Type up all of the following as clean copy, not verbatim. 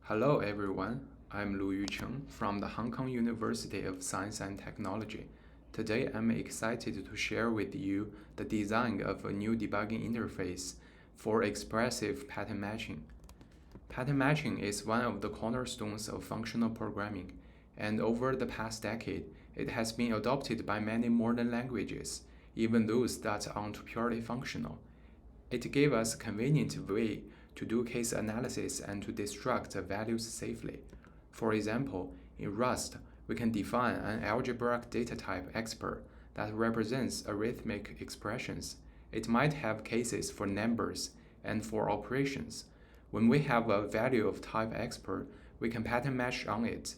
Hello everyone, I'm Luyu Cheng from the Hong Kong University of Science and Technology. Today I'm excited to share with you the design of a new debugging interface for expressive pattern matching. Pattern matching is one of the cornerstones of functional programming, and over the past decade, it has been adopted by many modern languages, even those that aren't purely functional. It gave us a convenient way to do case analysis and to destruct the values safely. For example, in Rust, we can define an algebraic data type expr that represents arithmetic expressions. It might have cases for numbers and for operations. When we have a value of type expr, we can pattern match on it.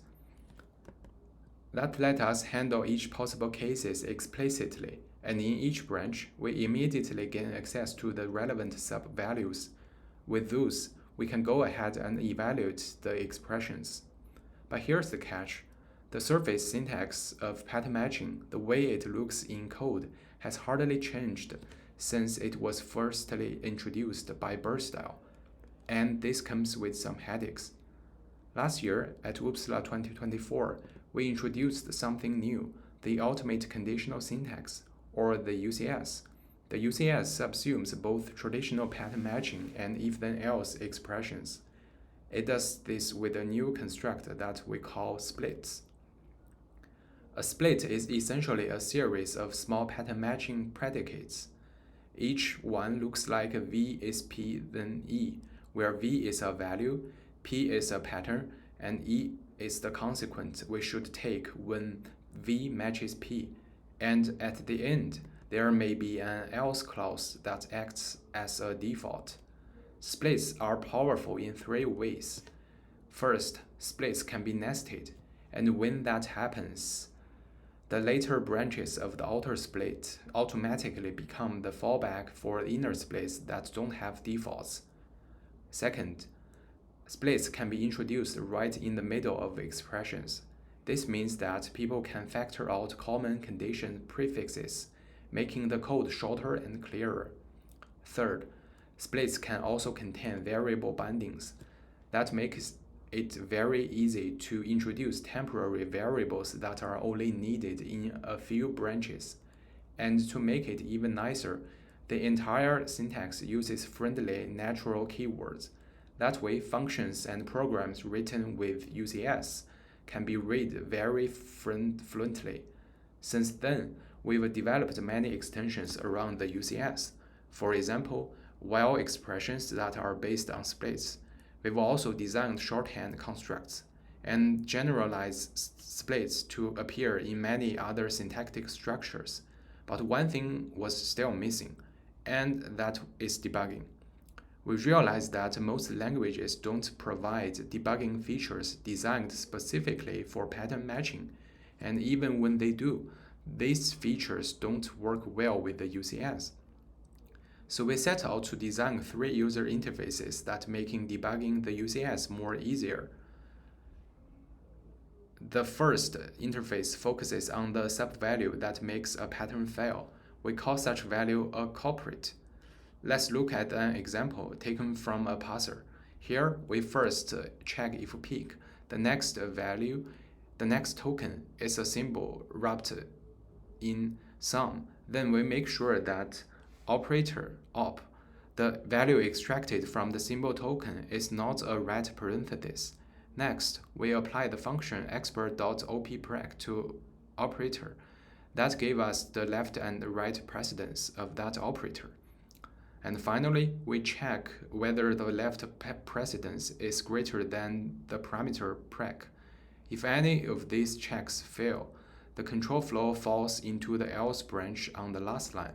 That let us handle each possible cases explicitly, and in each branch, we immediately gain access to the relevant sub-values. With those, we can go ahead and evaluate the expressions. But here's the catch. The surface syntax of pattern matching, the way it looks in code, has hardly changed since it was firstly introduced by Birstyle, and this comes with some headaches. Last year, at Uppsala 2024, we introduced something new, the Ultimate Conditional Syntax, or the UCS. The UCS subsumes both traditional pattern matching and if-then-else expressions. It does this with a new construct that we call splits. A split is essentially a series of small pattern matching predicates. Each one looks like V is P then E, where V is a value, P is a pattern, and E is the consequence we should take when V matches P. And at the end, there may be an else clause that acts as a default. Splits are powerful in three ways. First, splits can be nested, and when that happens, the later branches of the outer split automatically become the fallback for inner splits that don't have defaults. Second, splits can be introduced right in the middle of expressions. This means that people can factor out common condition prefixes, making the code shorter and clearer. Third, splits can also contain variable bindings. That makes it very easy to introduce temporary variables that are only needed in a few branches. And to make it even nicer, the entire syntax uses friendly natural keywords. That way, functions and programs written with UCS can be read very fluently. Since then, we've developed many extensions around the UCS. For example, while expressions that are based on splits. We've also designed shorthand constructs and generalized splits to appear in many other syntactic structures. But one thing was still missing, and that is debugging. We realized that most languages don't provide debugging features designed specifically for pattern matching, and even when they do, these features don't work well with the UCS. So we set out to design three user interfaces that making debugging the UCS more easier. The first interface focuses on the sub-value that makes a pattern fail. We call such value a culprit. Let's look at an example taken from a parser. Here, we first check if peak, the next token, is a symbol wrapped in sum. Then we make sure that operator op, the value extracted from the symbol token, is not a right parenthesis. Next, we apply the function expert.opprec to operator. That gave us the left and right precedence of that operator. And finally, we check whether the left precedence is greater than the parameter prec. If any of these checks fail, the control flow falls into the else branch on the last line.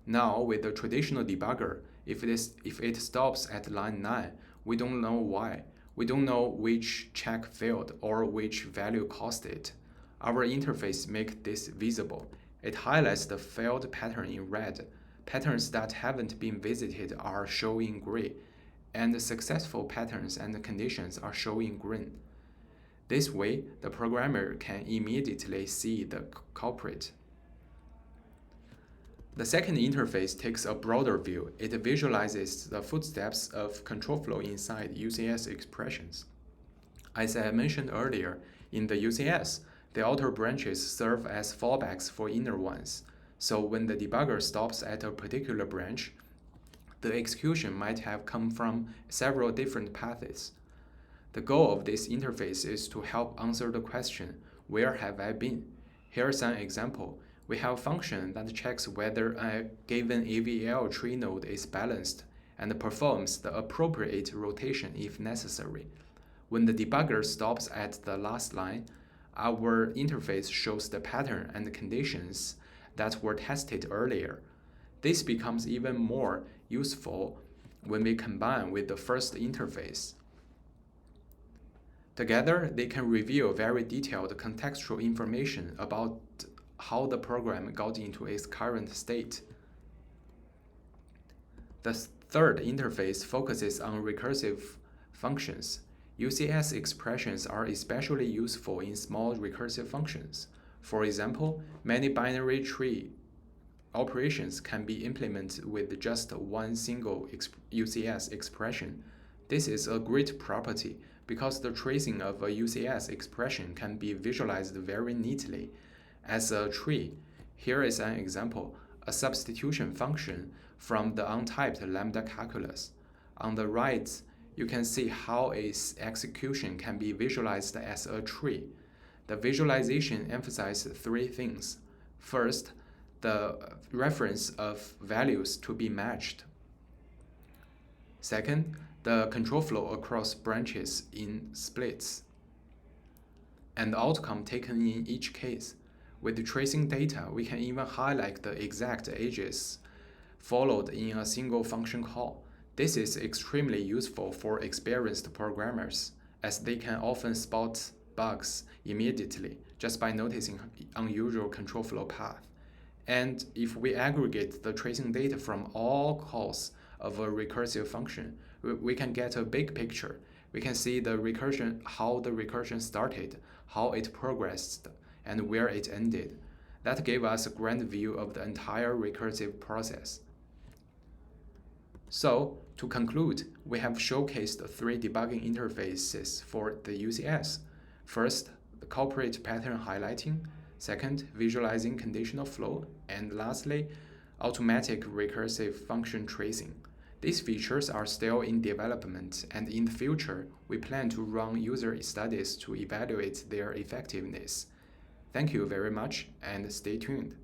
Now, with the traditional debugger, if it stops at line 9, we don't know why. We don't know which check failed or which value caused it. Our interface makes this visible. It highlights the failed pattern in red. Patterns that haven't been visited are shown in gray, and the successful patterns and conditions are shown in green. This way, the programmer can immediately see the culprit. The second interface takes a broader view. It visualizes the footsteps of control flow inside UCS expressions. As I mentioned earlier, in the UCS, the outer branches serve as fallbacks for inner ones. So when the debugger stops at a particular branch, the execution might have come from several different paths. The goal of this interface is to help answer the question, where have I been? Here's an example. We have a function that checks whether a given AVL tree node is balanced and performs the appropriate rotation if necessary. When the debugger stops at the last line, our interface shows the pattern and the conditions that were tested earlier. This becomes even more useful when we combine with the first interface. Together, they can reveal very detailed contextual information about how the program got into its current state. The third interface focuses on recursive functions. UCS expressions are especially useful in small recursive functions. For example, many binary tree operations can be implemented with just one single UCS expression. This is a great property because the tracing of a UCS expression can be visualized very neatly. As a tree, here is an example, a substitution function from the untyped lambda calculus. On the right, you can see how its execution can be visualized as a tree. The visualization emphasizes three things. First, the reference of values to be matched. Second, the control flow across branches in splits, and the outcome taken in each case. With the tracing data, we can even highlight the exact edges followed in a single function call. This is extremely useful for experienced programmers, as they can often spot bugs immediately just by noticing unusual control flow path. And if we aggregate the tracing data from all calls of a recursive function, we can get a big picture. We can see the recursion, how the recursion started, how it progressed, and where it ended. That gave us a grand view of the entire recursive process. So, to conclude, we have showcased three debugging interfaces for the UCS. First, the corporate pattern highlighting. Second, visualizing conditional flow. And lastly, automatic recursive function tracing. These features are still in development, and in the future, we plan to run user studies to evaluate their effectiveness. Thank you very much, and stay tuned.